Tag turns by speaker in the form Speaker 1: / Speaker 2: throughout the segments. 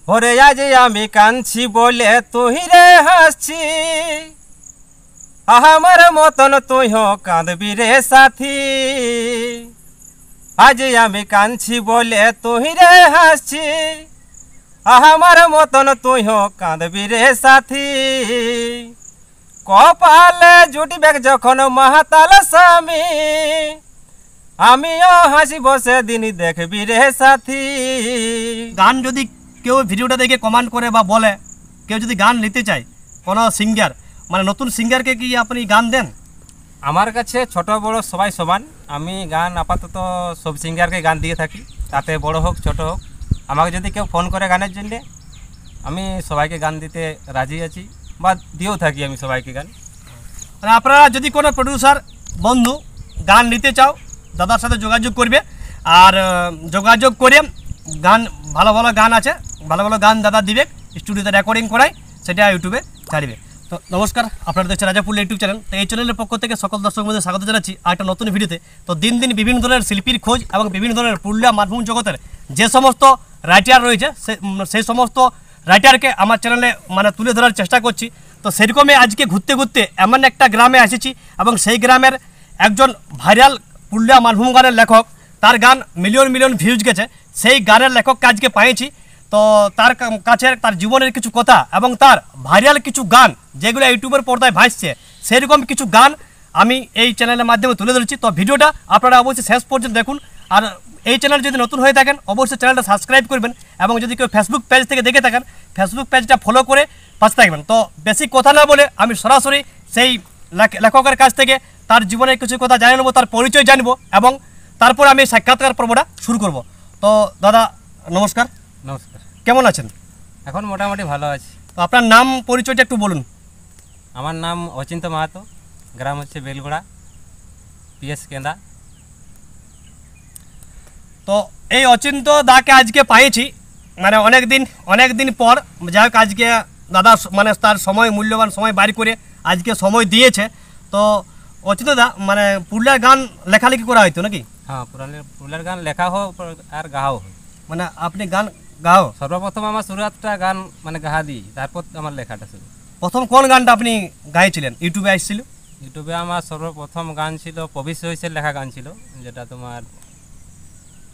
Speaker 1: ওরে আজ আমি কাঁদছি বলে তুই রে হাসছি, আমার মতন তুইও কাঁদবি রে সাথী। আজ আমি কাঁদছি বলে তুই রে হাসছি, আমার মতন তুইও কাঁদবি রে সাথী। কপালে জুটবে যখন মাহাতাল স্বামী, আমিও হাসিব সেদিন দেখবি রে সাথী।
Speaker 2: গান যদি কেউ ভিডিওটা দেখে কমেন্ট করে বা বলে কেউ যদি গান নিতে চায় কোনো সিঙ্গার, মানে নতুন সিঙ্গারকে কি আপনি গান দেন?
Speaker 1: আমার কাছে ছোট বড় সবাই সমান। আমি গান আপাতত সব সিঙ্গারকে গান দিয়ে থাকি, তাতে বড় হোক ছোট হোক। আমাকে যদি কেউ ফোন করে গানের জন্যে, আমি সবাইকে গান দিতে রাজি আছি বা দিয়েও থাকি আমি সবাইকে গান।
Speaker 2: মানে আপনারা যদি কোনো প্রডিউসার বন্ধু গান নিতে চাও দাদার সাথে যোগাযোগ করবে, আর যোগাযোগ করে গান ভালো ভালো গান আছে, ভালো ভালো গান দাদা দিবে, স্টুডিওতে রেকর্ডিং করায় সেটা ইউটিউবে ছাড়বে। তো নমস্কার, আপনারা দেখছেন রাজা পুরুলিয়া ইউটিউব চ্যানেল। তো এই চ্যানেলের পক্ষ থেকে সকল দর্শক বন্ধুদের স্বাগত জানাচ্ছি আর একটা নতুন ভিডিওতে। তো দিন দিন বিভিন্ন ধরনের শিল্পীর খোঁজ এবং বিভিন্ন ধরনের পুরুলিয়া মানভূম জগতের যে সমস্ত রাইটার রয়েছে সেই সমস্ত রাইটারকে আমার চ্যানেলে মানে তুলে ধরার চেষ্টা করছি। তো সেরকমই আজকে ঘুরতে ঘুরতে এমন একটা গ্রামে এসেছি এবং সেই গ্রামের একজন ভাইরাল পুরুলিয়া মানভূম গানের লেখক, তার গান মিলিয়ন মিলিয়ন ভিউজ গেছে, সেই গানের লেখককে আজকে পাইছি। তো তার কাছে তার জীবনের কিছু কথা এবং তার ভাইরাল কিছু গান যেগুলো ইউটিউবের পর্দায় ভাসছে, সেরকম কিছু গান আমি এই চ্যানেলের মাধ্যমে তুলে ধরেছি। তো ভিডিওটা আপনারা অবশ্যই শেষ পর্যন্ত দেখুন। আর এই চ্যানেল যদি নতুন হয়ে থাকেন অবশ্যই চ্যানেলটা সাবস্ক্রাইব করবেন, এবং যদি কেউ ফেসবুক পেজ থেকে দেখে থাকেন ফেসবুক পেজটা ফলো করে পাশে থাকবেন। তো বেশি কথা না বলে আমি সরাসরি সেই লেখকের কাছ থেকে তার জীবনের কিছু কথা জানিয়ে নেবো, তার পরিচয় জানবো এবং তারপর আমি সাক্ষাৎকার পর্বটা শুরু করব। তো দাদা নমস্কার।
Speaker 1: নমস্কার।
Speaker 2: কেমন আছেন?
Speaker 1: এখন মোটামুটি ভালো আছি।
Speaker 2: তো আপনার নাম পরিচয়টা একটু বলুন।
Speaker 1: আমার নাম অচিন্ত মাহাতো, গ্রাম হচ্ছে বেলগোড়া, পিএস কেন্দা।
Speaker 2: তো এই অচিন্ত দাকে আজকে পাইছি, মানে অনেক দিন পর, যাই হোক আজকে দাদা মানে তার সময় মূল্যবান সময় বাইর করে আজকে সময় দিয়েছে। তো অচিন্ত দা মানে পুরুলিয়ার গান লেখালেখি করা হয়তো নাকি?
Speaker 1: হ্যাঁ, পুরুলিয়ার গান লেখা হোক আর গাহাও হোক।
Speaker 2: মানে আপনি গান গাও?
Speaker 1: সর্বপ্রথম আমার শুরুয়াতটা গান মানে গাহা দিই, তারপর আমার লেখাটা শুরু।
Speaker 2: প্রথম কোন গানটা আপনি গাইছিলেন? ইউটিউবে আসছিল?
Speaker 1: ইউটিউবে আমার সর্বপ্রথম গান ছিল প্রবিশ হয়েছে লেখা গান ছিল, যেটা তোমার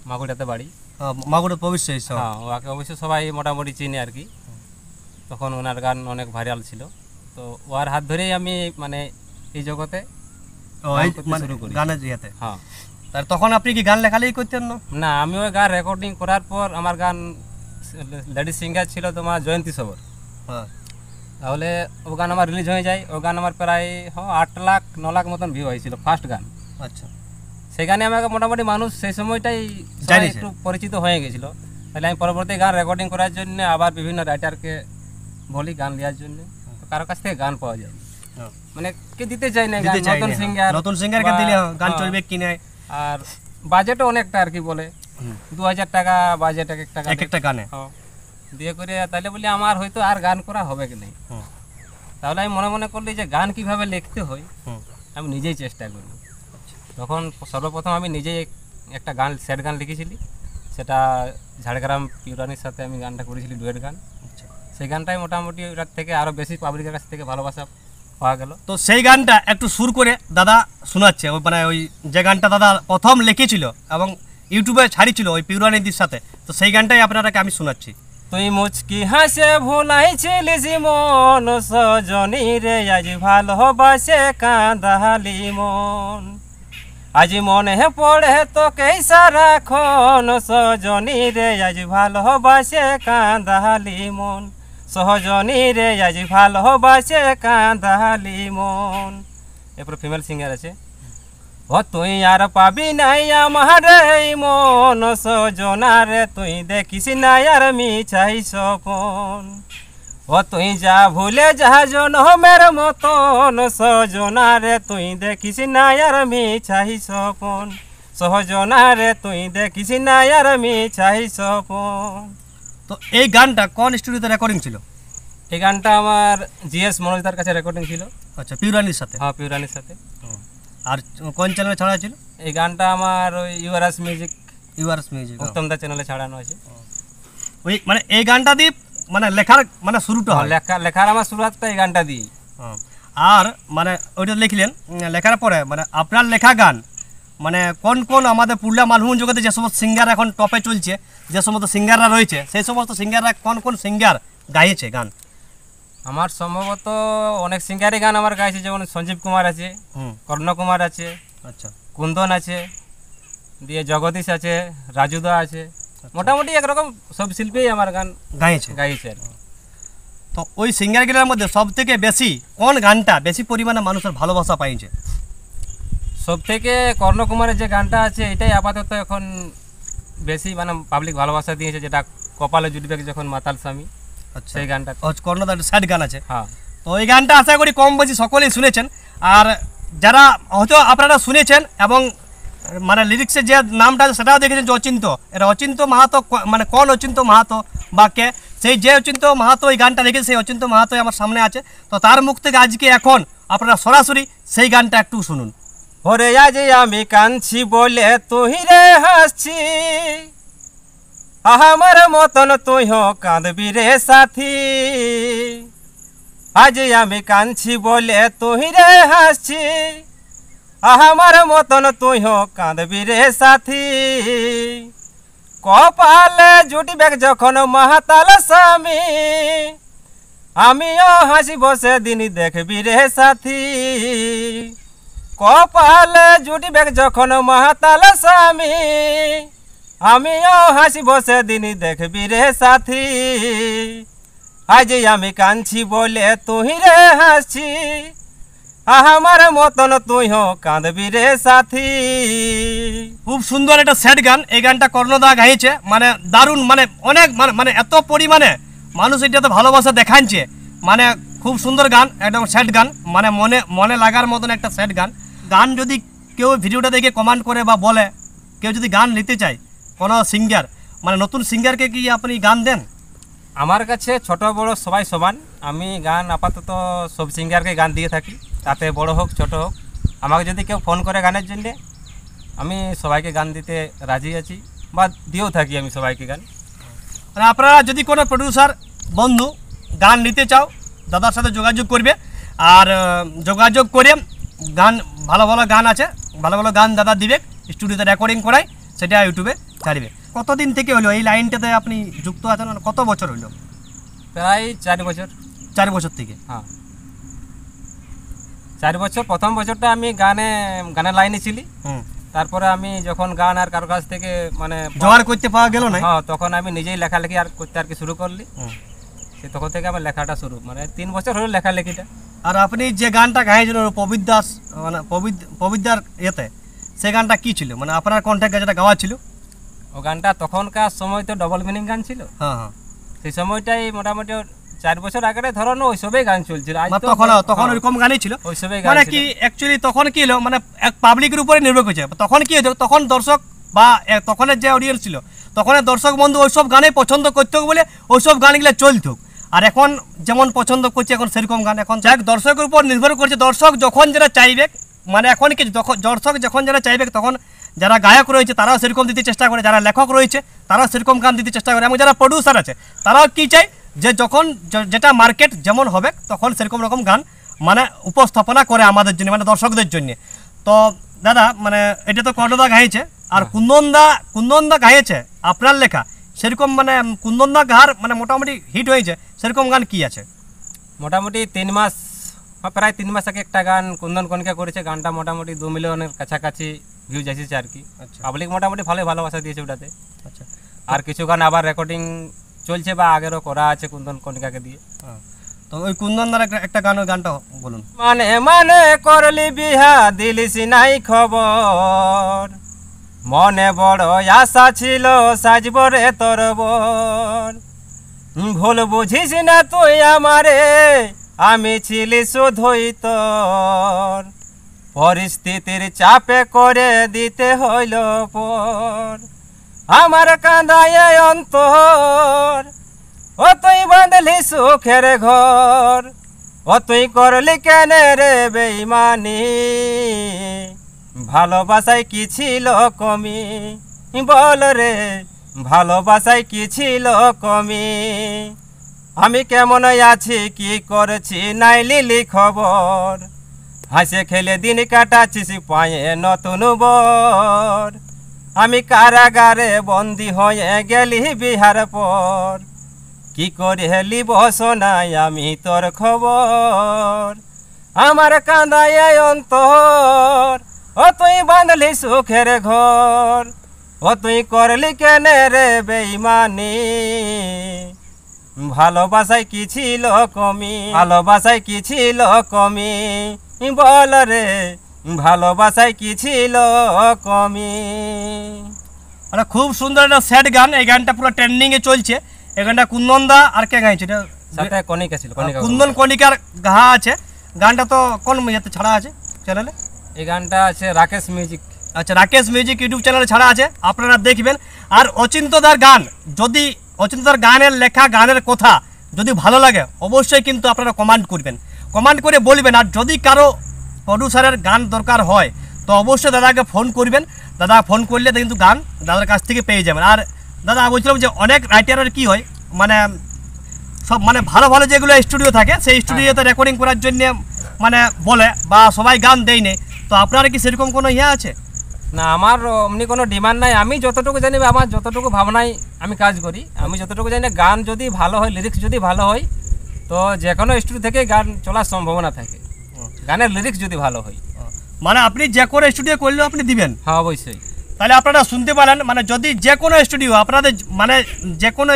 Speaker 1: মাগুড়াতে বাড়ি।
Speaker 2: মাগুড়া প্রবেশ।
Speaker 1: হ্যাঁ, ওকে অবশ্য সবাই মোটামুটি চিনে আর কি। তখন ওনার গান অনেক ভাইরাল ছিল, তো ওর হাত ধরেই আমি মানে এই জগতে শুরু করি
Speaker 2: গানের ইয়েতে।
Speaker 1: হ্যাঁ।
Speaker 2: তার তখন আপনি কি গান লেখালেখি করতেন না?
Speaker 1: না, আমি ওই গান রেকর্ডিং করার পর আমার গান লেডিস সিঙ্গার ছিল তোমার জয়ন্তী সবর।
Speaker 2: হ্যাঁ।
Speaker 1: তাহলে ও গান আমার রিলিজ হয়ে যায়। ও গান আমার প্রায় 8 লাখ 9 লাখ মতন ভিউ হয়েছিল ফার্স্ট গান।
Speaker 2: আচ্ছা।
Speaker 1: সেই গানে আমাকে মোটামুটি মানুষ সেই সময়টাই একটু পরিচিত হয়ে গেছিলো। তাহলে আমি পরবর্তী গান রেকর্ডিং করার জন্য আবার বিভিন্ন রাইটারকে বলি গান দেওয়ার জন্য, কারো কাছ থেকে গান পাওয়া যায় মানে কে দিতে চাই না,
Speaker 2: নতুন সিঙ্গারকে দিলে গান চলবে কি না।
Speaker 1: আর বাজেটও অনেকটা আর কি বলে 2000 টাকা বাজেট একটা
Speaker 2: গানে
Speaker 1: দিয়ে করে। তাহলে বলি আমার হয়তো আর গান করা হবে কি নাই। তাহলে আমি মনে মনে করলি যে গান কিভাবে লিখতে হয় আমি নিজেই চেষ্টা করি। তখন সর্বপ্রথম আমি নিজেই একটা গান সেট গান লিখেছিলি, সেটা ঝাড়গ্রাম পিউরানির সাথে আমি গানটা করেছিলি ডুয়েট গান। সেই গানটাই মোটামুটি ওটার থেকে আরও বেশি পাবলিকের কাছ থেকে ভালোবাসা পাওয়া গেল।
Speaker 2: তো সেই গানটা একটু সুর করে দাদা শোনাচ্ছে, মানে ওই যে গানটা দাদা প্রথম লিখেছিল এবং ইউটিউবে ছাড়িছিল ওই পিউরানিদির সাথে, তো সেই গানটাই আপনারাকে আমি শোনাচ্ছি।
Speaker 1: তুই মুচকি হাসে ভুলাইছিলি জীবন, সজনী রে আজ ভালোবাসে কাঁদালি মন। আজ মনে পড়ে তোকে সারাক্ষণ, সজনী রে আজ ভালোবাসে কাঁদালি মন। সহজনী রে আজ ভালোবাসে কাঁদালি মন। এরপর ফিমেল সিঙ্গার আছে। ও তুই আর পাবি নাই আমার মন, সজনা রে তুই দেখিস না আর মিছাই সপন। ও তুই যা ভুলে যা জনমের মতন, সজনা রে তুই দেখিস না আর মিছাই সপন। সহজনা রে তুই দেখিস না আর মিছাই সপন।
Speaker 2: তো এই গানটা কোন স্টুডিওতে রেকর্ডিং ছিল?
Speaker 1: এই গানটা আমার জিএস মনোজদার কাছে রেকর্ডিং ছিল।
Speaker 2: আচ্ছা, পিউরানির সাথে?
Speaker 1: হ্যাঁ, পিউরানির সাথে।
Speaker 2: আর কোন চ্যানেলে ছাড়া ছিল?
Speaker 1: এই গানটা আমার ওই ইউআরএস মিউজিক
Speaker 2: উত্তম
Speaker 1: দা চ্যানেলে ছাড়ানো আছে।
Speaker 2: ওই মানে এই গানটা দিয়ে মানে লেখার মানে শুরুটা হয়।
Speaker 1: লেখার আমার শুরুটা এই গানটা দিই।
Speaker 2: আর মানে ওইটা লিখলেন, লেখার পরে মানে আপনার লেখা গান মানে কোন কোন আমাদের পুরুলিয়া মালভূম জগতে যে সমস্ত সিঙ্গার এখন টপে চলছে, যে সমস্ত সিঙ্গাররা রয়েছে, সেই সমস্ত সিঙ্গাররা কোন কোন সিঙ্গার গাইছে গান?
Speaker 1: আমার সম্ভবত অনেক সিঙ্গারই গান আমার গাইছে, যেমন সঞ্জীব কুমার আছে, কর্ণ কুমার আছে,
Speaker 2: আচ্ছা,
Speaker 1: কুন্দন আছে, দিয়ে জগদীশ আছে, রাজুদা আছে, মোটামুটি একরকম সব শিল্পী আমার গান গাইছে।
Speaker 2: তো ওই সিঙ্গারগুলোর মধ্যে সব থেকে বেশি কোন গানটা বেশি পরিমাণে মানুষের ভালোবাসা পাইছে?
Speaker 1: সব থেকে কর্ণ কুমারের যে গানটা আছে এটাই আপাতত এখন বেশি মানে পাবলিক ভালোবাসা দিয়েছে, যেটা কপালে জুটবে যখন মাতাল স্বামী।
Speaker 2: আচ্ছা,
Speaker 1: সেই গানটা
Speaker 2: কর্ণদার স্যাড গান আছে।
Speaker 1: হ্যাঁ,
Speaker 2: তো এই গানটা আশা করি কম বেশি সকলেই শুনেছেন। আর যারা হয়তো আপনারা শুনেছেন এবং মানে লিরিক্সের যে নামটা আছে সেটাও দেখেছেন যে অচিন্ত, এটা অচিন্ত মাহাতো, মানে কোন অচিন্ত মাহাতো বা কে, সেই যে অচিন্ত মাহাতো এই গানটা লিখেছে সেই অচিন্ত মাহাতো আমার সামনে আছে। তো তার মুখ থেকে আজকে এখন আপনারা সরাসরি সেই গানটা একটু শুনুন।
Speaker 1: ওরে আজ আমি কাঁদছি বলে তুই রে হাসছি, আমার মতন তুই কাঁদবি রে সাথী। আজ আমি কাঁদছি বলে তুই রে হাসছি, আমার মতন তুই কাঁদবি রে সাথী। কপালে জুটবে যখন মাতাল স্বামী, আমিও হাসিব সেদিন দেখবি রে সাথী। কপালে জুটবে যখন মাতাল স্বামী, আমিও হাসিব সেদিন দেখবি রে সাথী। আজ আমি কাঁদছি বলে তুই রে হাসছি, আমার মতন তুই কাঁদবি রে সাথী।
Speaker 2: খুব সুন্দর একটা স্যাড গান, এই গানটা কর্ণদা গাইছে, মানে দারুণ, মানে অনেক মানে এত পরিমাণে মানুষ এটাতে ভালোবাসা দেখাচ্ছে, মানে খুব সুন্দর গান, একদম স্যাড গান, মানে মনে মনে লাগার মতন একটা স্যাড গান। গান যদি কেউ ভিডিওটা দেখে কমেন্ট করে বা বলে কেউ যদি গান নিতে চায় কোনো সিঙ্গার, মানে নতুন সিঙ্গারকে কি আপনি গান দেন?
Speaker 1: আমার কাছে ছোট বড় সবাই সমান, আমি গান আপাতত সব সিঙ্গারকে গান দিয়ে থাকি, তাতে বড় হোক ছোট হোক। আমাকে যদি কেউ ফোন করে গানের জন্য, আমি সবাইকে গান দিতে রাজি আছি বা দিয়েও থাকি আমি সবাইকে গান।
Speaker 2: মানে আপনারা যদি কোনো প্রডিউসার বন্ধু গান নিতে চাও দাদার সাথে যোগাযোগ করবে, আর যোগাযোগ করে গান ভালো ভালো গান আছে, ভালো ভালো গান দাদা দিবে, স্টুডিওতে রেকর্ডিং করায় সেটা ইউটিউবে ছাড়বে। কতদিন থেকে হলো এই লাইনটাতে আপনি যুক্ত আছেন, মানে কত বছর হলো?
Speaker 1: প্রায় 4 বছর।
Speaker 2: 4 বছর থেকে?
Speaker 1: হ্যাঁ, 4 বছর। প্রথম বছরটা আমি গানের লাইনে ছিলি, তারপরে আমি যখন গান আর কারোর কাছ থেকে মানে
Speaker 2: জোগাড় করতে পাওয়া গেল না,
Speaker 1: হ্যাঁ, তখন আমি নিজেই লেখালেখি আর করতে আর কি শুরু করলি। সে তখন থেকে আমার লেখাটা শুরু, মানে 3 বছর হলো লেখালেখিটা।
Speaker 2: আর আপনি যে গানটা গাইছেন প্রবীর দাস, মানে প্রবীরদার ইয়েতে, সে গানটা কি ছিল, মানে আপনার কন্ট্যাক্ট যেটা গাওয়া ছিল?
Speaker 1: ও গানটা তখনকার সময় তো ডবল মিনিং গান ছিল।
Speaker 2: হ্যাঁ হ্যাঁ,
Speaker 1: সেই সময়টাই মোটামুটি 4 বছর আগে ধরো ওইসবই গান চলছিল।
Speaker 2: তখন ওইরকম গানই ছিল,
Speaker 1: ওইসবই
Speaker 2: মানে কি অ্যাকচুয়ালি তখন কি হলো, মানে এক পাবলিকের উপরে নির্ভর করছে। তখন কি হতো, তখন দর্শক বা তখনের যে অডিয়েন্স ছিল, তখনের দর্শক বন্ধু ওইসব গানেই পছন্দ করতো বলে ওইসব গানগুলো চলতো। আর এখন যেমন পছন্দ করছে এখন সেরকম গান, এখন যাক দর্শকের উপর নির্ভর করছে। দর্শক যখন যেটা চাইবে, মানে এখন কি দর্শক যখন যেটা চাইবে, তখন যারা গায়ক রয়েছে তারাও সেরকম দিতে চেষ্টা করে, যারা লেখক রয়েছে তারাও সেরকম গান দিতে চেষ্টা করে, এবং যারা প্রডিউসার আছে তারাও কি চায় যে যখন যেটা মার্কেট যেমন হবে তখন সেরকম রকম গান মানে উপস্থাপনা করে আমাদের জন্য, মানে দর্শকদের জন্য। তো দাদা মানে এটা তো কর্ণদা গাইছে, আর কুন্দনদা গাইছে আপনার লেখা, সেরকম মানে কুন্দনদা গার মানে মোটামুটি হিট হয়েছে সেরকম গান কি আছে?
Speaker 1: মোটামুটি 3 মাস, প্রায় 3 মাস আগে একটা গান কুন্দন কণিকা করেছে, গানটা মোটামুটি 2 মিলিয়নের কাছাকাছি ভিউজ এসেছে আর কি। পাবলিক মোটামুটি ভালোই ভালোবাসা দিয়েছে ওটাতে। আচ্ছা, আর কিছু গান আবার রেকর্ডিং চলছে বা আগেরও করা আছে কুন্দন কণিকাকে দিয়ে।
Speaker 2: তো ওই কুন্দনদার একটা গানটা বলুন।
Speaker 1: মানে মানে করলি বিহা দিলিস নাই খবর, মনে বড় আশা ছিল সাজব রে তোর বর। ভুল বুঝিস না তুই আমারে, আমি ছিলি শুধুই তোর, পরিস্থিতির চাপে করে দিতে হইল পর। আমার কাঁদায় অন্তর, ও তুই বাঁধলি সুখের ঘর, ও তুই করলি কেন রে বেঈমানি, ভালোবাসায় কি ছিল কমি বল রে ভালোবাসায় কি ছিল কমি, আমি কেমন আছি কি করছি নাই লিলি খবর, হাসে খেলে দিন কাটাচ্ছি পায়ে নতুন বর, আমি কারাগারে বন্দি হয়ে গেলি বিহার পর, কি করে হেলি বসনাই আমি তোর খবর, আমার কান্দায় অন্তর, ও তুই বাঁধলি সুখের ঘর, ও তুই করলি কেনে রে বেইমানি, ভালোবাসায় কি ছিল কমি, ভালোবাসায় কি ছিল কমি, বল রে ভালোবাসায় কি ছিল কমি।
Speaker 2: একটা খুব সুন্দর একটা স্যাড গান, এই গানটা পুরো ট্রেন্ডিংয়ে চলছে। এই গানটা কুন্দনদা আর কে গাইছে? এটা
Speaker 1: সাথে কণিকা ছিল,
Speaker 2: কুন্দন কণিকার গাহা আছে। গানটা তো কোন ইয়েতে ছাড়া আছে চ্যানেলে?
Speaker 1: এই গানটা আছে রাকেশ মিউজিক।
Speaker 2: আচ্ছা, রাকেশ মিউজিক ইউটিউব চ্যানেলে ছাড়া আছে, আপনারা দেখবেন। আর অচিন্তদার গান, যদি অচিন্তদার গানের লেখা গানের কথা যদি ভালো লাগে অবশ্যই কিন্তু আপনারা কমেন্ট করবেন, কমেন্ট করে বলবেন। আর যদি কারো প্রডিউসারের গান দরকার হয় তো অবশ্যই দাদাকে ফোন করবেন, দাদা ফোন করলে কিন্তু গান দাদার কাছ থেকে পেয়ে যাবেন। আর দাদা বলছিলাম যে অনেক রাইটারের কি হয়, মানে সব মানে ভালো ভালো যেগুলো স্টুডিও থাকে সেই স্টুডিওতে রেকর্ডিং করার জন্য মানে বলে বা সবাই গান দেয় নেই, তো আপনার কি সেরকম কোনো ইয়ে আছে?
Speaker 1: না, আমার অমনি কোনো ডিমান্ড নাই। আমি যতটুকু জানি, আমার যতটুকু ভাবনায় আমি কাজ করি, আমি যতটুকু জানি গান যদি ভালো হয়, লিরিক্স যদি ভালো হয় তো যে কোনো স্টুডিও থেকে গান চলার সম্ভাবনা থাকে, গানের লিরিক্স যদি ভালো হয়।
Speaker 2: মানে আপনি যে কোনো স্টুডিও করলেও আপনি দিবেন?
Speaker 1: হ্যাঁ, অবশ্যই।
Speaker 2: তাহলে আপনারা শুনতে পারেন, মানে যদি যে কোনো স্টুডিও আপনাদের মানে যে কোনো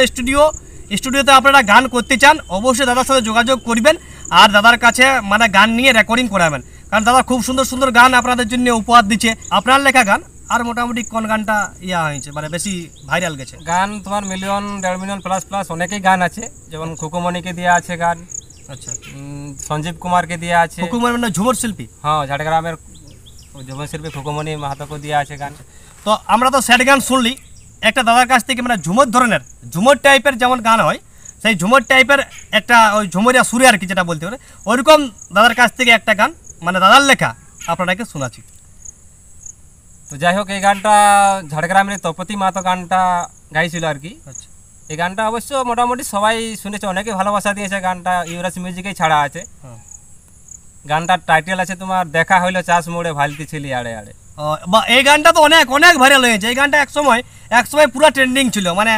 Speaker 2: স্টুডিওতে আপনারা গান করতে চান অবশ্যই দাদার সাথে যোগাযোগ করবেন আর দাদার কাছে মানে গান নিয়ে রেকর্ডিং করাবেন। কারণ দাদা খুব সুন্দর সুন্দর গান আপনাদের জন্য উপহার দিচ্ছে, আপনার লেখা গান। আর মোটামুটি কোন গানটা ইয়া হয়েছে মানে বেশি ভাইরাল গেছে?
Speaker 1: গান তোমার 1.5 মিলিয়ন প্লাস অনেকেই গান আছে, যেমন খুকুমণিকে দেওয়া আছে গান।
Speaker 2: আচ্ছা,
Speaker 1: সঞ্জীব কুমারকে দেওয়া আছে।
Speaker 2: খুকুমণি মানে ঝুমুর শিল্পী?
Speaker 1: হ্যাঁ, ঝাড়গ্রামের ঝুমুর শিল্পী খুকুমণি মাহাতোকে দেওয়া আছে গান।
Speaker 2: তো আমরা তো স্যাড গান শুনলি, একটা দাদার কাছ থেকে মানে ঝুমুর ধরনের ঝুমুর টাইপের যেমন গান হয় সেই ঝুমুর টাইপের একটা ওই ঝুমুরিয়া সুরে আর কি যেটা বলতে পারে ওইরকম দাদার কাছ থেকে একটা গান মানে দাদার লেখা আপনাকে শোনাচ্ছি।
Speaker 1: তো যাই হোক, এই গানটা ঝাড়গ্রামের তপতি মাহাতো গানটা গাইছিল আর কি।
Speaker 2: আচ্ছা,
Speaker 1: এই গানটা অবশ্য মোটামুটি সবাই শুনেছে, অনেকে ভালোবাসা দিয়েছে। গানটা ইউরাস মিউজিকেই ছাড়া আছে। গানটার টাইটেল আছে তোমার দেখা হইলো চাষ মোড়ে ভালতি ছিলি আড়ে আড়ে।
Speaker 2: বা এই গানটা তো অনেক অনেক ভাইরাল হয়েছে। এই গানটা এক সময় পুরো ট্রেন্ডিং ছিল, মানে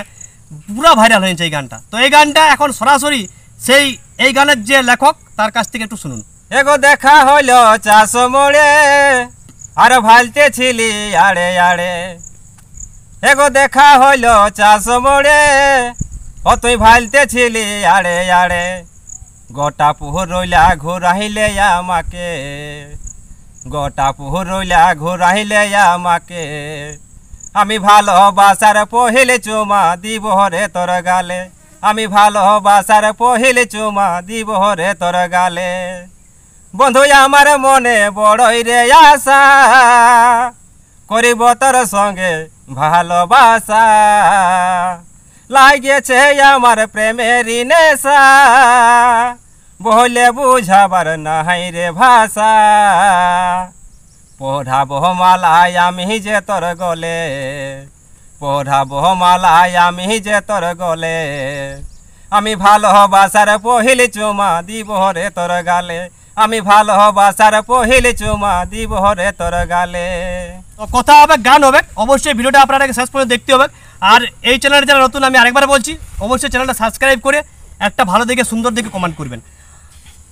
Speaker 2: পুরো ভাইরাল হয়েছে এই গানটা। তো এই গানটা এখন সরাসরি এই গানের যে লেখক তার কাছ থেকে একটু শুনুন।
Speaker 1: এগো দেখা হইলো চাষ মোড়ে আর ভালতে ছিলি আড়ে আড়ে, এগো দেখা হইলো চাষ মোড়ে ও তুই ভালতে ছিলি আড়ে আড়ে, গোটা পুহুর রইলা ঘুরাইলে আমাকে, গোটা পুহুর রইলা ঘুরাইলে আমাকে, আমি ভালোবাসার পহিলে চুমা দিব রে তোর গালে, আমি ভালোবাসার পহিলে চুমা দিব রে তোর গালে, বন্ধু আমার মনে বড়ই রে আশা, করিব তোর সঙ্গে ভালোবাসা, লাগেছে আমার প্রেমের নেশা, বলে বুঝাবার নাই রে ভাষা, পড়াবো মালায় আমি যে তোর গলে, পড়াবো মালায় আমি যে তোর গলে, আমি ভালোবাসার পহিলি চুমা দিব রে তোর গালে, আমি ভালোবাসার পহিলি চুমা দিব রে তোর গালে।
Speaker 2: কথা হবে, গান হবে, অবশ্যই ভিডিওটা আপনারা শেষ পর্যন্ত দেখতে হবে। আর এই চ্যানেলে যারা নতুন, আমি আরেকবার বলছি অবশ্যই চ্যানেলটা সাবস্ক্রাইব করে একটা ভালো দিকে সুন্দর দিকে কমেন্ট করবেন।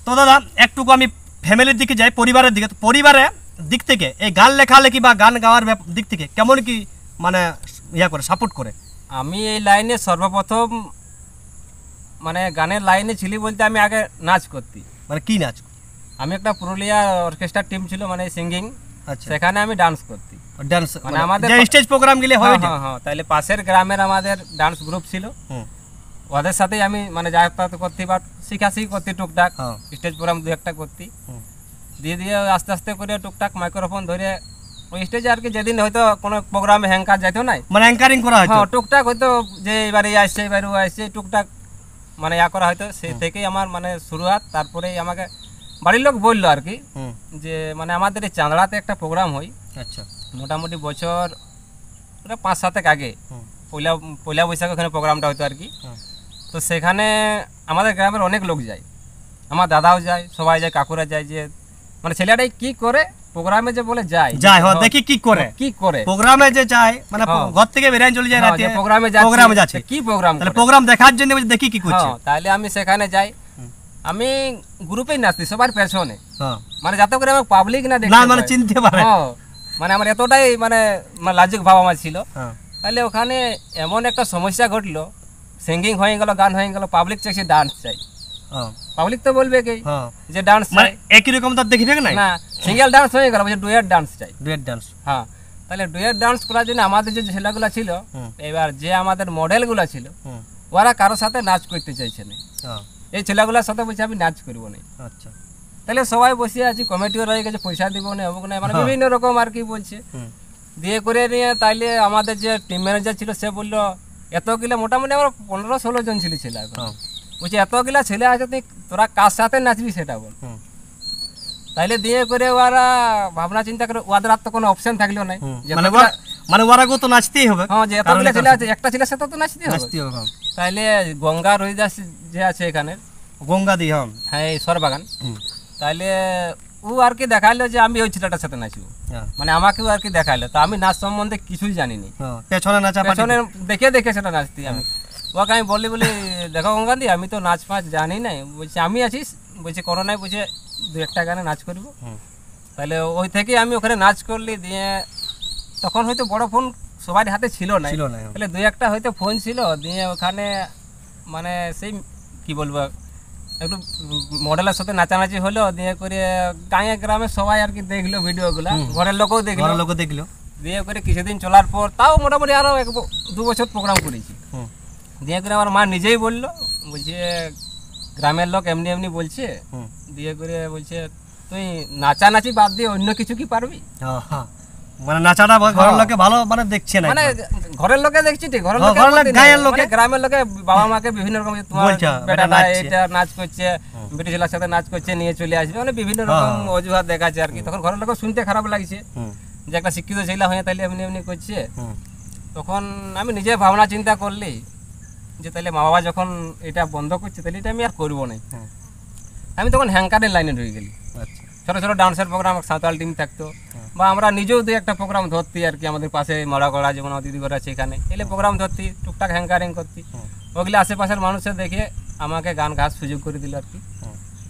Speaker 2: তো দাদা একটুকু আমি ফ্যামিলির দিকে যাই, পরিবারের দিকে। তো পরিবারের দিক থেকে এই গান লেখালেখি বা গান গাওয়ার দিক থেকে কেমন কি মানে ইয়া করে সাপোর্ট করে?
Speaker 1: আমি এই লাইনে সর্বপ্রথম মানে গানের লাইনে ছিলি বলতে আমি আগে নাচ করতি।
Speaker 2: মানে কি নাচ?
Speaker 1: আমি একটা পুরুলিয়া অর্কেস্ট্রার টিম ছিল, মানে সিঙ্গিং।
Speaker 2: আচ্ছা,
Speaker 1: সেখানে আমি ডান্স করতি।
Speaker 2: ডান্স
Speaker 1: মানে আমাদের
Speaker 2: যে স্টেজ প্রোগ্রাম গিলে হয়?
Speaker 1: হ্যাঁ হ্যাঁ, তাহলে পাশের গ্রামের আমাদের ডান্স গ্রুপ ছিল, ওদের সাথেই আমি মানে যাতায়াত করতে বা শিখাশিখি করতে টুকটাক, স্টেজ প্রোগ্রাম দু একটা করতি। দিয়ে দিয়ে আস্তে আস্তে করে টুকটাক মাইক্রোফোন ধরে ওই স্টেজে আর কি, যেদিন হয়তো কোনো প্রোগ্রামে হ্যাঙ্কার যাইতো না,
Speaker 2: মানে অ্যাঙ্কারিং করা হয়।
Speaker 1: হ্যাঁ, টুকটাক হয়তো যে এবারে আসছে এবারে আসছে টুকটাক মানে ইয়া করা হয়তো। সেই থেকেই আমার মানে শুরুয়াত। তারপরেই আমাকে বাড়ির লোক বললো আর কি যে মানে আমাদের এই চাঁদড়াতে একটা প্রোগ্রাম হয়।
Speaker 2: আচ্ছা,
Speaker 1: মোটামুটি বছর 5-7 আগে পয়লা পয়লা বৈশাখ ওখানে প্রোগ্রামটা হতো আর কি। তো সেখানে আমাদের গ্রামের অনেক লোক যায়, আমার দাদাও যায়, সবাই যায়, কাকুরা যায়, যে মানে ছেলেটাই কি করে প্রোগ্রামে যে বলে যায়
Speaker 2: দেখি কি করে প্রোগ্রামে যে যায়, মানে
Speaker 1: হ্যাঁ।
Speaker 2: ঘর থেকে বেরিয়ে চলে যায় রাতে
Speaker 1: প্রোগ্রামে
Speaker 2: যাচ্ছে
Speaker 1: কি প্রোগ্রাম
Speaker 2: তাহলে প্রোগ্রাম দেখার জন্য বলছে দেখি কি করছে।
Speaker 1: তাহলে আমি সেখানে যাই, আমি গ্রুপেই নাচতি সবার পেছনে,
Speaker 2: হ্যাঁ
Speaker 1: মানে যাতে করে আমার পাবলিক না
Speaker 2: না
Speaker 1: দেখতে
Speaker 2: মানে
Speaker 1: পায়।
Speaker 2: চিনতে পারে।
Speaker 1: হ্যাঁ, মানে আমার এতটাই মানে লাজুক ভাব আমার ছিল।
Speaker 2: হ্যাঁ
Speaker 1: তাহলে ওখানে এমন একটা সমস্যা ঘটলো, সিঙ্গিং হয়ে গেল, গান হয়ে গেল, পাবলিক চাইছে ডান্স চাই।
Speaker 2: হ্যাঁ
Speaker 1: পাবলিক তো বলবে কি
Speaker 2: হ্যাঁ
Speaker 1: যে ডান্স
Speaker 2: মানে
Speaker 1: চাই,
Speaker 2: একই রকম তার দেখি না
Speaker 1: না সিঙ্গেল ডান্স হয়ে গেল, বলছে ডুয়েট ডান্স চাই।
Speaker 2: Duet dance.
Speaker 1: হ্যাঁ, তাহলে ডুয়েট ডান্স করার জন্য আমাদের যে ছেলেগুলো ছিল, এবার যে আমাদের মডেলগুলো ছিল, ওরা কারোর সাথে নাচ করতে চাইছে না।
Speaker 2: হ্যাঁ
Speaker 1: এই ছেলেগুলোর সাথে বলছে আমি নাচ করবো না।
Speaker 2: আচ্ছা
Speaker 1: তাহলে সবাই বসে আছি, কমিটিও রয়ে গেছে, পয়সা দিব না, হবো না, মানে বিভিন্ন রকম আর কি বলছে। দিয়ে করে নিয়ে তাইলে আমাদের যে টিম ম্যানেজার ছিল সে বললো এতগুলো, মোটামুটি আমার 15-16 জন ছিল ছেলে এখন। বলছে এতগুলা ছেলে আছে, তুই তোরা কার সাথে নাচবি সেটা বল। তাইলে দিয়ে করে ওরা ভাবনা চিন্তা করে, ওদের আর তো কোনো অপশন থাকলো না,
Speaker 2: মানে ওরা তো নাচতেই হবে।
Speaker 1: হ্যাঁ, যে এতগুলো ছেলে আছে, একটা ছেলের সাথে তো নাচতেই হবে। তাইলে গঙ্গা রহিদাস যে আছে এখানে,
Speaker 2: গঙ্গা দি,
Speaker 1: হ্যাঁ এই সরবাগান, তাইলে ও আর কি দেখাইলো যে আমি ওই ছেলেটার সাথে নাচবো, মানে আমাকেও আর কি দেখাইলো। তো আমি নাচ সম্বন্ধে কিছুই জানিনি,
Speaker 2: পেছনে নাচা
Speaker 1: পেছনে দেখে দেখে সেটা নাচতি আমি। ওকে আমি বলি দেখো গঙ্গাদি, আমি তো নাচ ফাচ জানি নাই। বলছে আমি আছিস, বলছে করো নাই, বলছে 2-1টা গানে নাচ করবো। তাহলে ওই থেকে আমি ওখানে নাচ করলি। দিয়ে তখন হয়তো বড় ফোন সবার হাতে ছিল না, তাহলে 2-1টা হয়তো ফোন ছিল। দিয়ে ওখানে মানে সেই কি বলবো, একটু মডেলের সাথে নাচানাচি হলো। দিয়ে করে গাঁয়ে গ্রামে সবাই আর কি দেখলো ভিডিওগুলা, ঘরের লোকও দেখলো। দিয়ে করে কিছুদিন চলার পর তাও মোটামুটি আরো 1-2 বছর প্রোগ্রাম করেছি। দিয়ে করে আমার মা নিজেই বললো, বলছে গ্রামের লোক এমনি এমনি বলছে। দিয়ে করে বলছে তুই নাচানাচি বাদ দিয়ে অন্য কিছু কি পারবি?
Speaker 2: মানে নাচাটা ঘরের লোকে ভালো মানে দেখছে না,
Speaker 1: মানে ঘরের লোকে দেখছি ঠিক, ঘরের লোকে গ্রামের লোকে বাবা মাকে বিভিন্ন রকম তোমার বেটাটা এটা নাচ করছে, বেটি ছেলের সাথে নাচ করছে, নিয়ে চলে আসবে, মানে বিভিন্ন রকম অজুহাত দেখাচ্ছে আর কি। তখন ঘরের লোক শুনতে খারাপ লাগছে যে একটা শিক্ষিত ছেলে হয়ে তাইলে এমনি এমনি করছে। তখন আমি নিজে ভাবনা চিন্তা করলি যে তাহলে মা বাবা যখন এটা বন্ধ করছে, তাহলে এটা আমি আর করবো না। আমি তখন হ্যাঙ্কারের লাইনে ঢুকে গেলি। ছোটো ছোটো ডান্সের প্রোগ্রাম, সাঁওতাল টিম থাকতো, বা আমরা নিজেও 2-1টা প্রোগ্রাম ধরতি আর কি। আমাদের পাশে মারাগড়া যেমন দিদি ঘর আছে, এখানে এলে প্রোগ্রাম ধরতি, টুকটাক হ্যাঙ্কারিং করতি। ওগুলো আশেপাশের মানুষের দেখে আমাকে গান গাওয়ার সুযোগ করে দিল আর কি।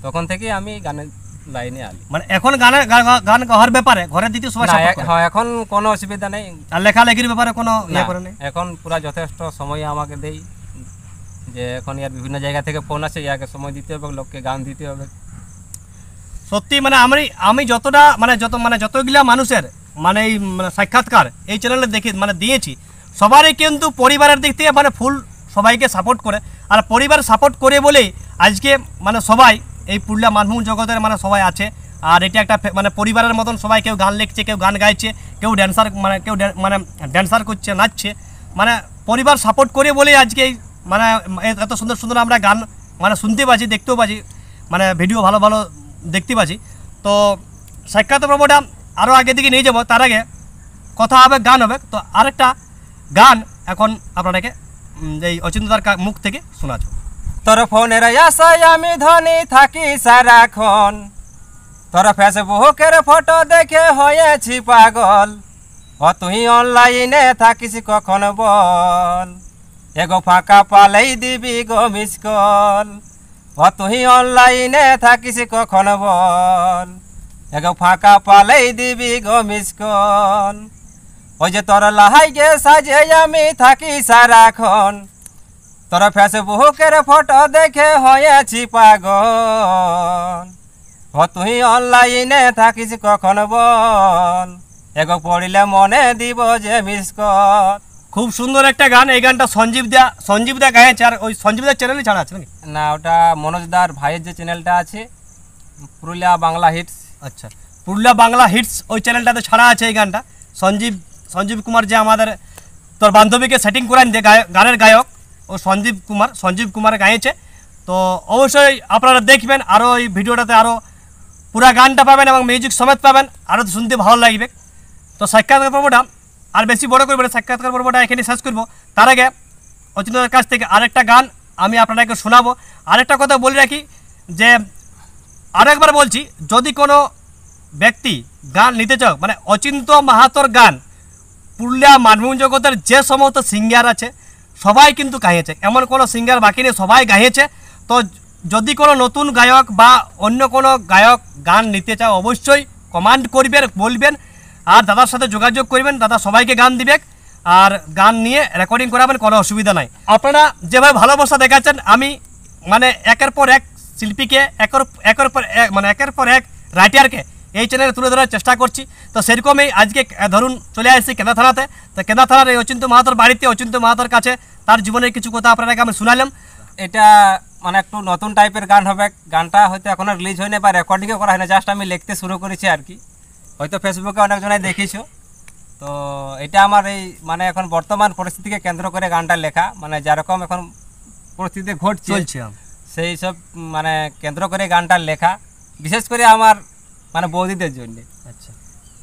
Speaker 1: তখন থেকে আমি গানের লাইনে আলি।
Speaker 2: মানে এখন গান গাওয়ার ব্যাপারে ঘরের দিতে সবাই সাপোর্ট করে?
Speaker 1: হ্যাঁ, এখন কোনো অসুবিধা নেই।
Speaker 2: আর লেখালেখির ব্যাপারে কোনো ইয়ে করে নেই?
Speaker 1: এখন পুরা যথেষ্ট সময় আমাকে দেই, যে এখন ইয়ার বিভিন্ন জায়গা থেকে ফোন আসে, ইয়াকে সময় দিতে হবে, লোককে গান দিতে হবে।
Speaker 2: সত্যি মানে আমি যতটা যতগুলা মানুষের মানে এই সাক্ষাৎকার এই চ্যানেলে দেখি মানে দিয়েছি, সবারই কিন্তু পরিবারের দিক থেকে মানে ফুল সবাইকে সাপোর্ট করে। আর পরিবার সাপোর্ট করে বলেই আজকে মানে সবাই এই পুরুলিয়া মানভূম জগতের মানে সবাই আছে। আর এটা একটা মানে পরিবারের মতন সবাই, কেউ গান লিখছে, কেউ গান গাইছে, কেউ ড্যান্সার করছে, নাচছে, মানে পরিবার সাপোর্ট করে বলেই আজকে মানে এত সুন্দর সুন্দর আমরা গান মানে শুনতে পাচ্ছি, দেখতেও পাচ্ছি, মানে ভিডিও ভালো ভালো দেখতে পাচ্ছি। তো সাক্ষাৎ পর্বটা আরও আগে দিকে নিয়ে যাবো, তার আগে কথা হবে, গান হবে। তো আরেকটা গান এখন আপনাদেরকে এই অচিন্তদার মুখ থেকে শোনাচ্ছ।
Speaker 1: তোর ফোনের আশায় আমি ধনী থাকি সারাক্ষণ, তোর ফেসবুকের ফটো দেখে হয়েছি পাগল। ও তুই অনলাইনে থাকিস কখন বল, এগো ফাঁকা পালেই দিবি গো মিস কল। ও তুই অনলাইনে থাকিস কখন বল, এগো ফাঁকা পালেই দিবি গো মিস কল। ওই যে তোর লাহাইকে সাজে আমি থাকি সারাক্ষণ, তোর ফেসবুকের ফটো দেখে হয়েছি পাগল। ও তুই অনলাইনে থাকিস কখন বল, এগো পড়িলে মনে দিব যে মিস কল।
Speaker 2: খুব সুন্দর একটা গান। এই গানটা সঞ্জীব দা গাইছে। আর ওই সঞ্জীব দার চ্যানেলে ছাড়া আছে নাকি?
Speaker 1: না, ওটা মনোজ দার ভাইয়ের যে চ্যানেলটা আছে, পুরুলিয়া বাংলা হিটস।
Speaker 2: আচ্ছা, পুরুলিয়া বাংলা হিটস ওই চ্যানেলটাতে ছাড়া আছে এই গানটা। সঞ্জীব কুমার যে আমাদের তোর বান্ধবীকে সেটিং করান যে গানের গায়ক, ও সঞ্জীব কুমার গাইছে। তো অবশ্যই আপনারা দেখবেন, আরও এই ভিডিওটাতে আরও পুরা গানটা পাবেন এবং মিউজিক সমেত পাবেন, আরও শুনতে ভালো লাগবে। তো সাক্ষাৎকার পর্বটা আর বেশি বড় করবো না, সাক্ষাৎকার পর্বটা এখানে শেষ করবো। তার আগে অচিন্তদার কাছ থেকে আরেকটা গান আমি আপনাদেরকে শোনাবো। আরেকটা কথা বলে রাখি যে আরেকবার বলছি, যদি কোনো ব্যক্তি গান নিতে চাও, মানে অচিন্ত মাহাতোর গান পুরুলিয়া মানভূম জগতের যে সমস্ত সিঙ্গার আছে সবাই কিন্তু গাইয়েছে, এমন কোনো সিঙ্গার বাকি নেই, সবাই গাইয়েছে। তো যদি কোনো নতুন গায়ক বা অন্য কোনো গায়ক গান নিতে চাও অবশ্যই কমান্ড করবেন, বলবেন, আর দাদার সাথে যোগাযোগ করবেন। দাদা সবাইকে গান দিবে আর গান নিয়ে রেকর্ডিং করাবেন, কোনো অসুবিধা নাই। আপনারা যেভাবে ভালোবাসা দেখাচ্ছেন, আমি মানে একের পর এক শিল্পীকে একের পর এক রাইটারকে এই চ্যানেলে তুলে ধরার চেষ্টা করছি। তো সেরকমই আজকে ধরুন চলে আসছি কেন্দা থানাতে। তো কেন্দা থানার এই অচিন্ত মাহাতোর বাড়িতে, অচিন্ত মাহাতোর কাছে তার জীবনের কিছু কথা আপনাকে আমি শুনালাম।
Speaker 1: এটা মানে একটু নতুন টাইপের গান হবে। গানটা হয়তো এখনো রিলিজ হয়নি বা রেকর্ডিংও করা হয়নি, জাস্ট আমি লিখতে শুরু করেছি আর কি। হয়তো ফেসবুকে অনেকজনে দেখিছো। তো এটা আমার এই মানে এখন বর্তমান পরিস্থিতিকে কেন্দ্র করে গানটা লেখা, মানে যেরকম এখন পরিস্থিতি ঘটছে
Speaker 2: চলছে
Speaker 1: সেই সব মানে কেন্দ্র করে গানটা লেখা, বিশেষ করে আমার মানে বৌদিদের জন্য।
Speaker 2: আচ্ছা,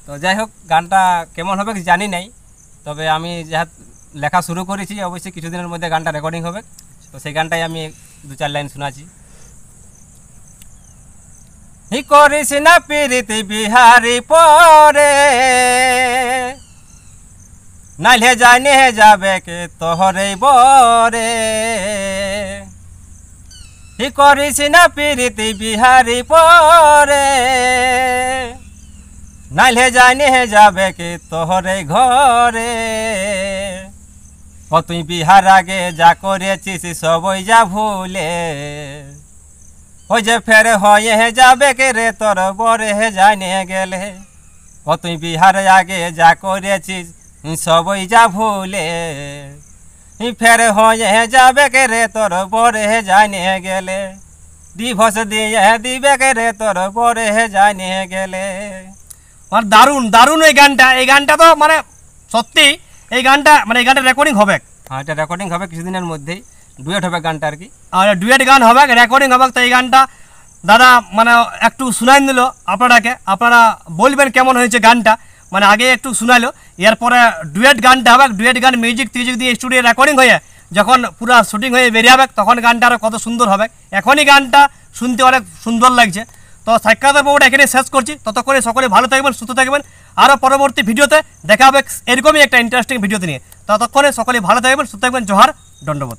Speaker 1: তো যাই হোক, গানটা কেমন হবে জানি নাই, তবে আমি যা লেখা শুরু করেছি অবশ্যই কিছুদিনের মধ্যে গানটা রেকর্ডিং হবে। তো সেই গানটাই আমি 2-4 লাইন শোনাচ্ছি। হি করিস না প্রীতি বিহারি পরে, নাইলে জানে যাবে কে তোহরে বরে। হি করিস না প্রীতি বিহারি পরে, নাইলে জানে যাবে কে তোহরে ঘরে। ও তুই বিহার আগে যা করেছিস সবই যা ভুলে, ওই যে ফের হয়ে যাবে কে রে তোর বরে জানে গেলে। ও তুই বিহার আগে যা করেছিস সবই যা ভুলে, ফের হয়ে যাবে কে রে তোর বরে জানে গেলে। ডিভোর্স দিয়ে দিবে কে রে তোর বরে জানে গেলে।
Speaker 2: মানে দারুণ দারুণ এই গানটা তো মানে সত্যি এই গানটা রেকর্ডিং হবে।
Speaker 1: হ্যাঁ, এটা রেকর্ডিং হবে কিছুদিনের মধ্যেই, ডুয়েট হবে গানটা আর কি।
Speaker 2: আর ডুয়েট গান হবে, রেকর্ডিং হবে। তো এই গানটা দাদা মানে একটু শুনাই দিল আপনারাকে, আপনারা বলবেন কেমন হয়েছে গানটা। মানে আগে একটু শুনাইলো, এরপরে ডুয়েট গানটা হবে। ডুয়েট গান মিউজিক দিয়ে স্টুডিও রেকর্ডিং হয়ে যখন পুরো শুটিং হয়ে বেরিয়ে হবে তখন গানটা আরও কত সুন্দর হবে। এখনই গানটা শুনতে অনেক সুন্দর লাগছে। তো সাক্ষাৎকার পর্বটা এখানে শেষ করছি। ততক্ষণে সকলে ভালো থাকবেন, সুস্থ থাকবেন। আরও পরবর্তী ভিডিওতে দেখা হবে এরকমই একটা ইন্টারেস্টিং ভিডিওতে নিয়ে। ততক্ষণে সকলে ভালো থাকবেন, সুস্থ থাকবেন। জোহার, দণ্ডবোধ।